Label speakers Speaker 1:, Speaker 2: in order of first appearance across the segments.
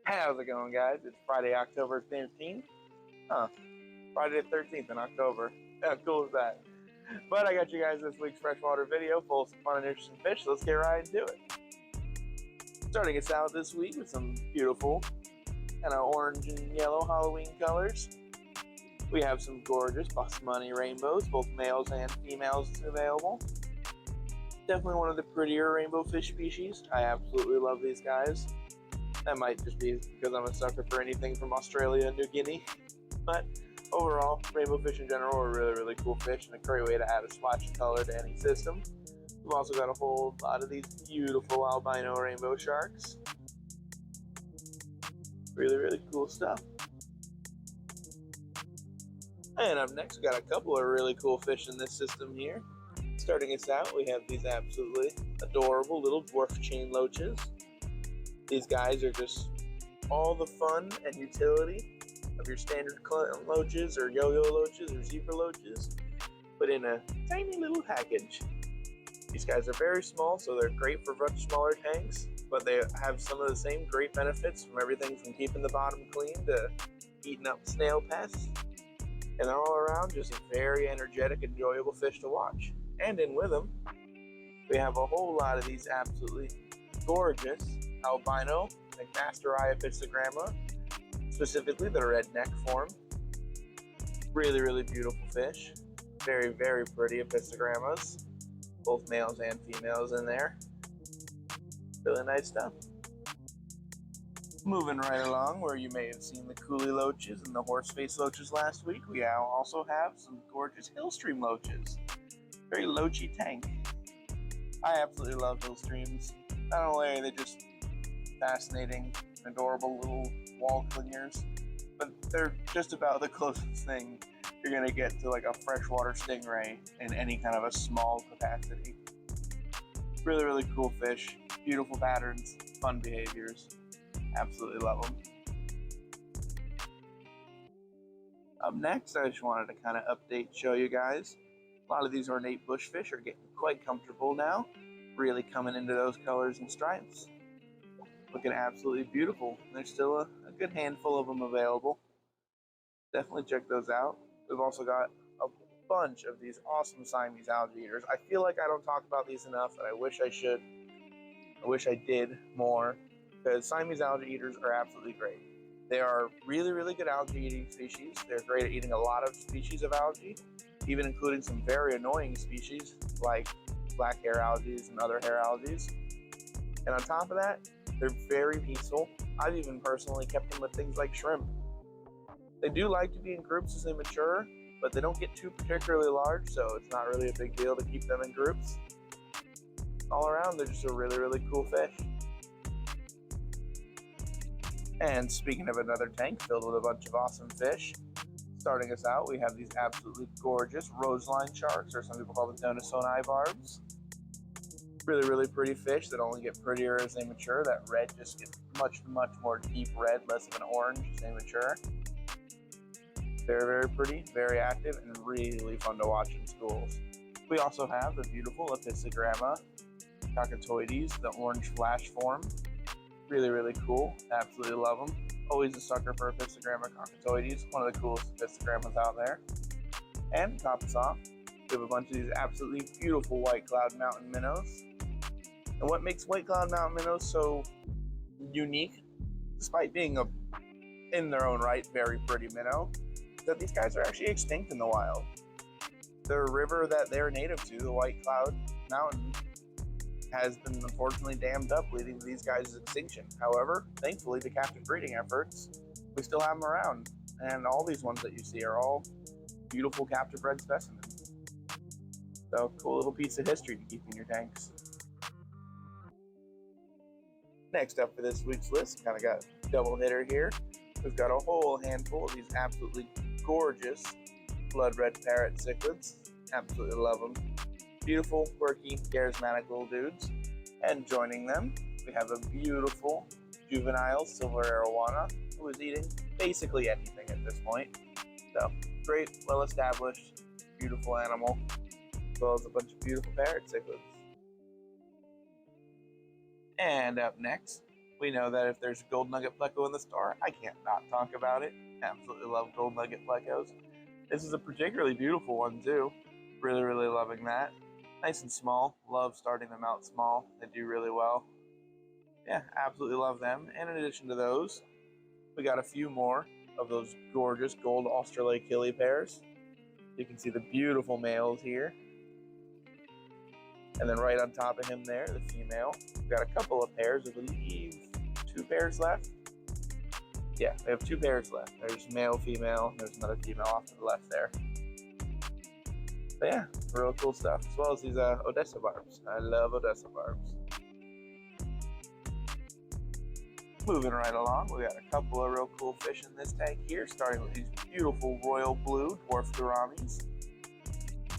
Speaker 1: How's it going, guys? It's Friday, October 15th. Huh. Friday the 13th in October. How cool is that? But I got you guys this week's freshwater video full of some fun and interesting fish, so let's get right into it. Starting us out this week with some beautiful kind of orange and yellow Halloween colors. We have some gorgeous basmati rainbows, both males and females available. Definitely one of the prettier rainbow fish species. I absolutely love these guys. That might just be because I'm a sucker for anything from Australia and New Guinea. But overall, rainbow fish in general are really cool fish and a great way to add a splash of color to any system. We've also got a whole lot of these beautiful albino rainbow sharks. Really cool stuff. And up next, we got a couple of really cool fish in this system here. Starting us out, we have these absolutely adorable little dwarf chain loaches. These guys are just all the fun and utility of your standard loaches or yo-yo loaches or zebra loaches, but in a tiny little package. These guys are very small, so they're great for much smaller tanks, but they have some of the same great benefits from everything from keeping the bottom clean to eating up snail pests. And they're all around just a very energetic, enjoyable fish to watch. And in with them, we have a whole lot of these absolutely gorgeous albino Masteria epistogramma, specifically the red neck form. Really beautiful fish. Very pretty epistogrammas, both males and females in there. Really nice stuff. Moving right along, where you may have seen the coolie loaches and the horseface loaches last week, we now also have some gorgeous hillstream loaches. Very loachy tank. I absolutely love hillstreams. Not only are they just fascinating, adorable little wall clingers, but they're just about the closest thing you're gonna get to like a freshwater stingray in any kind of a small capacity. Really cool fish, beautiful patterns, fun behaviors. Absolutely love them. Up next, I just wanted to kind of show you guys. A lot of these ornate bush fish are getting quite comfortable now, really coming into those colors and stripes. Looking absolutely beautiful. There's still a good handful of them available. Definitely check those out. We've also got a bunch of these awesome Siamese algae eaters. I feel like I don't talk about these enough, and I wish I should. I wish I did more, because Siamese algae eaters are absolutely great. They are really good algae eating species. They're great at eating a lot of species of algae, even including some very annoying species like black hair algae and other hair algae. And on top of that, they're very peaceful. I've even personally kept them with things like shrimp. They do like to be in groups as they mature, but they don't get too particularly large, so it's not really a big deal to keep them in groups. All around, they're just a really cool fish. And speaking of another tank filled with a bunch of awesome fish, starting us out, we have these absolutely gorgeous roseline sharks, or some people call them Donisoni barbs. Really pretty fish that only get prettier as they mature. That red just gets much more deep red, less of an orange as they mature. Very pretty, very active, and really fun to watch in schools. We also have the beautiful epistogramma cockatoides, the orange flash form. Really cool. Absolutely love them. Always a sucker for epistogramma cockatoides. One of the coolest epistogrammas out there. And to top us off, we have a bunch of these absolutely beautiful white cloud mountain minnows. And what makes white cloud mountain minnows so unique, despite being in their own right, very pretty minnow, is that these guys are actually extinct in the wild. The river that they're native to, the White Cloud Mountain, has been unfortunately dammed up, leading to these guys' extinction. However, thankfully, to captive breeding efforts, we still have them around. And all these ones that you see are all beautiful captive bred specimens. So, cool little piece of history to keep in your tanks. Next up for this week's list, kind of got a double hitter here. We've got a whole handful of these absolutely gorgeous blood red parrot cichlids. Absolutely love them. Beautiful, quirky, charismatic little dudes. And joining them, we have a beautiful juvenile silver arowana who is eating basically anything at this point. So, great, well-established, beautiful animal, as well as a bunch of beautiful parrot cichlids. And up next, We know that if there's a gold nugget pleco in the store, I can't not talk about it. Absolutely love gold nugget plecos. This is a particularly beautiful one too. Really, really loving that. Nice and small. Love starting them out small. They do really well. Yeah, absolutely love them. And in addition to those, we got a few more of those gorgeous gold Australachilli pairs. You can see the beautiful males here. And then right on top of him there, the female. We've got a couple of pairs, I believe 2 pairs left. Yeah, we have 2 pairs left. There's male, female, and there's another female off to the left there. But yeah, real cool stuff, as well as these Odessa barbs. I love Odessa barbs. Moving right along, we got a couple of real cool fish in this tank here, starting with these beautiful royal blue dwarf gouramis.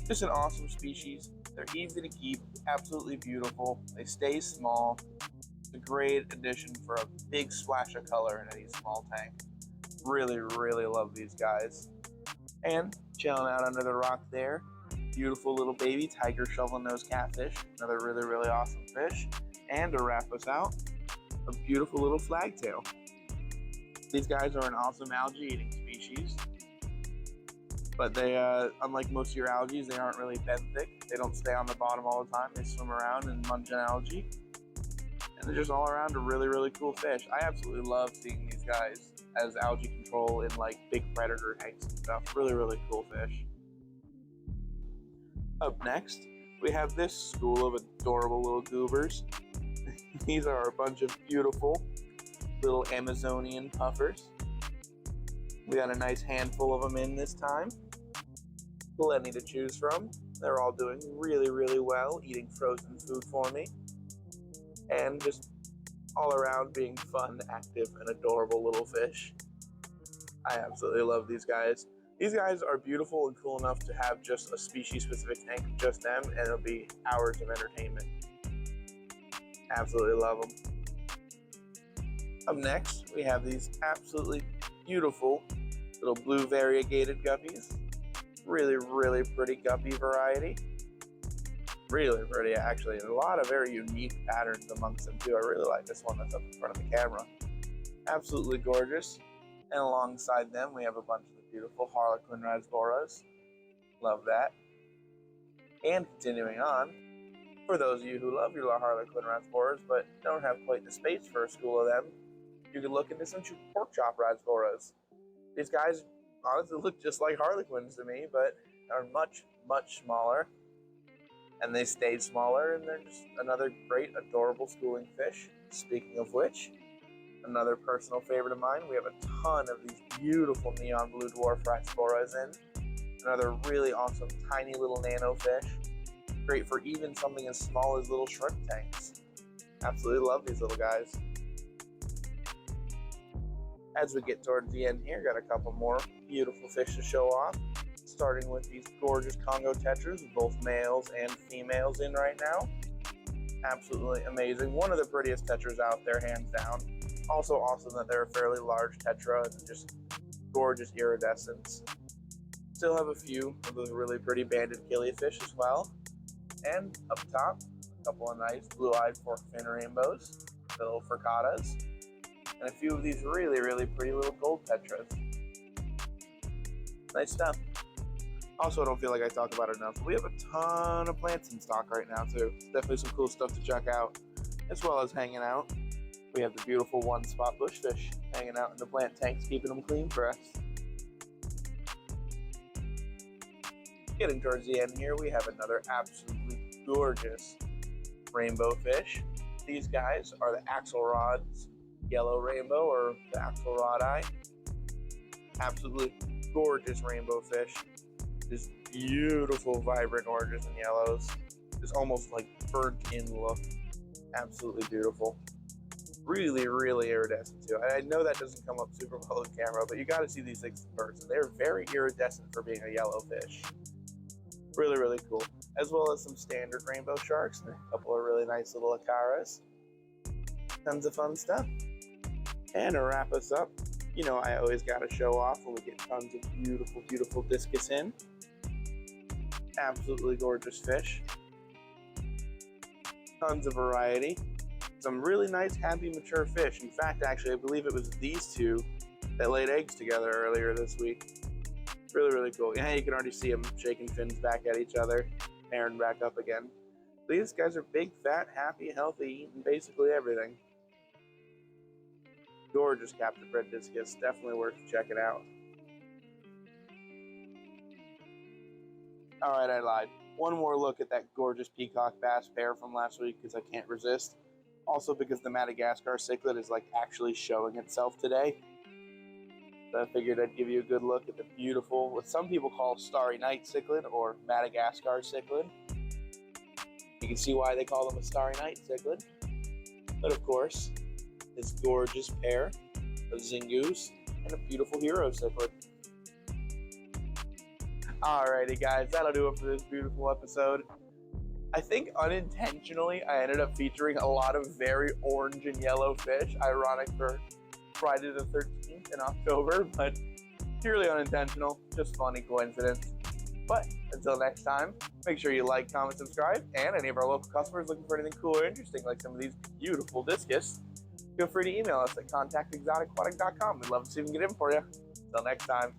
Speaker 1: Just an awesome species. They're easy to keep, absolutely beautiful. They stay small. It's a great addition for a big splash of color in any small tank. Really, really love these guys. And chilling out under the rock there, beautiful little baby tiger shovel-nose catfish. Another really, really awesome fish. And to wrap us out, a beautiful little flagtail. These guys are an awesome algae-eating species. But they, unlike most of your algae, they aren't really benthic. They don't stay on the bottom all the time. They swim around and munch on algae. And they're just all around a really, really cool fish. I absolutely love seeing these guys as algae control in like big predator tanks and stuff. Really, really cool fish. Up next, we have this school of adorable little goobers. These are a bunch of beautiful little Amazonian puffers. We got a nice handful of them in this time. Plenty to choose from. They're all doing really, really well, eating frozen food for me. And just all around being fun, active, and adorable little fish. I absolutely love these guys. These guys are beautiful and cool enough to have just a species-specific tank of just them, and it'll be hours of entertainment. Absolutely love them. Up next, we have these absolutely beautiful little blue variegated guppies. Really, really pretty guppy variety. Really pretty, actually. A lot of very unique patterns amongst them too. I really like this one that's up in front of the camera. Absolutely gorgeous. And alongside them, we have a bunch of the beautiful Harlequin rasboras. Love that. And continuing on, for those of you who love your Harlequin rasboras but don't have quite the space for a school of them, you can look into some pork chop rasboras. These guys honestly look just like Harlequins to me, but are much, much smaller. And they stay smaller, and they're just another great, adorable schooling fish. Speaking of which, another personal favorite of mine, we have a ton of these beautiful neon blue dwarf rasboras in. Another really awesome, tiny little nano fish. Great for even something as small as little shrimp tanks. Absolutely love these little guys. As we get towards the end here, got a couple more beautiful fish to show off. Starting with these gorgeous Congo Tetras, both males and females in right now. Absolutely amazing. One of the prettiest Tetras out there, hands down. Also awesome that they're a fairly large Tetra and just gorgeous iridescence. Still have a few of those really pretty banded killifish as well. And up top, a couple of nice blue-eyed fork-fin rainbows, little fricattas, and a few of these really, really pretty little gold Tetras. Nice stuff. Also, I don't feel like I talk about it enough, but we have a ton of plants in stock right now too. It's definitely some cool stuff to check out, as well as hanging out. We have the beautiful one-spot bushfish hanging out in the plant tanks, keeping them clean for us. Getting towards the end here, we have another absolutely gorgeous rainbow fish. These guys are the Axelrod's yellow rainbow, or the Axelrod eye. Absolutely gorgeous rainbow fish. Just beautiful, vibrant oranges and yellows. Just almost like burnt in look. Absolutely beautiful. Really, really iridescent too. I know that doesn't come up super well on camera, but you got to see these things in person. They're very iridescent for being a yellow fish. Really, really cool. As well as some standard rainbow sharks and a couple of really nice little acaras. Tons of fun stuff. And to wrap us up, you know I always got to show off when we get tons of beautiful, beautiful discus in. Absolutely gorgeous fish. Tons of variety. some really nice, happy, mature fish. In fact, actually, I believe it was these two that laid eggs together earlier this week. Really, really cool. Yeah, you can already see them shaking fins back at each other, pairing back up again. These guys are big, fat, happy, healthy, eating basically everything. Gorgeous captive bred discus, definitely worth checking out. All right, I lied. One more look at that gorgeous peacock bass pair from last week because I can't resist. Also because the Madagascar cichlid is like actually showing itself today. So I figured I'd give you a good look at the beautiful, what some people call starry night cichlid or Madagascar cichlid. You can see why they call them a starry night cichlid. But of course, this gorgeous pair of zingoos and a beautiful hero cichlid. Alrighty guys, that'll do it for this beautiful episode. I think unintentionally I ended up featuring a lot of very orange and yellow fish, ironic for Friday the 13th in October, but purely unintentional, just funny coincidence. But until next time, make sure you like, comment, subscribe, and any of our local customers looking for anything cool or interesting like some of these beautiful discus, feel free to email us at contact@exoticaquatic.com. We'd love to see if we can get in for you. Until next time.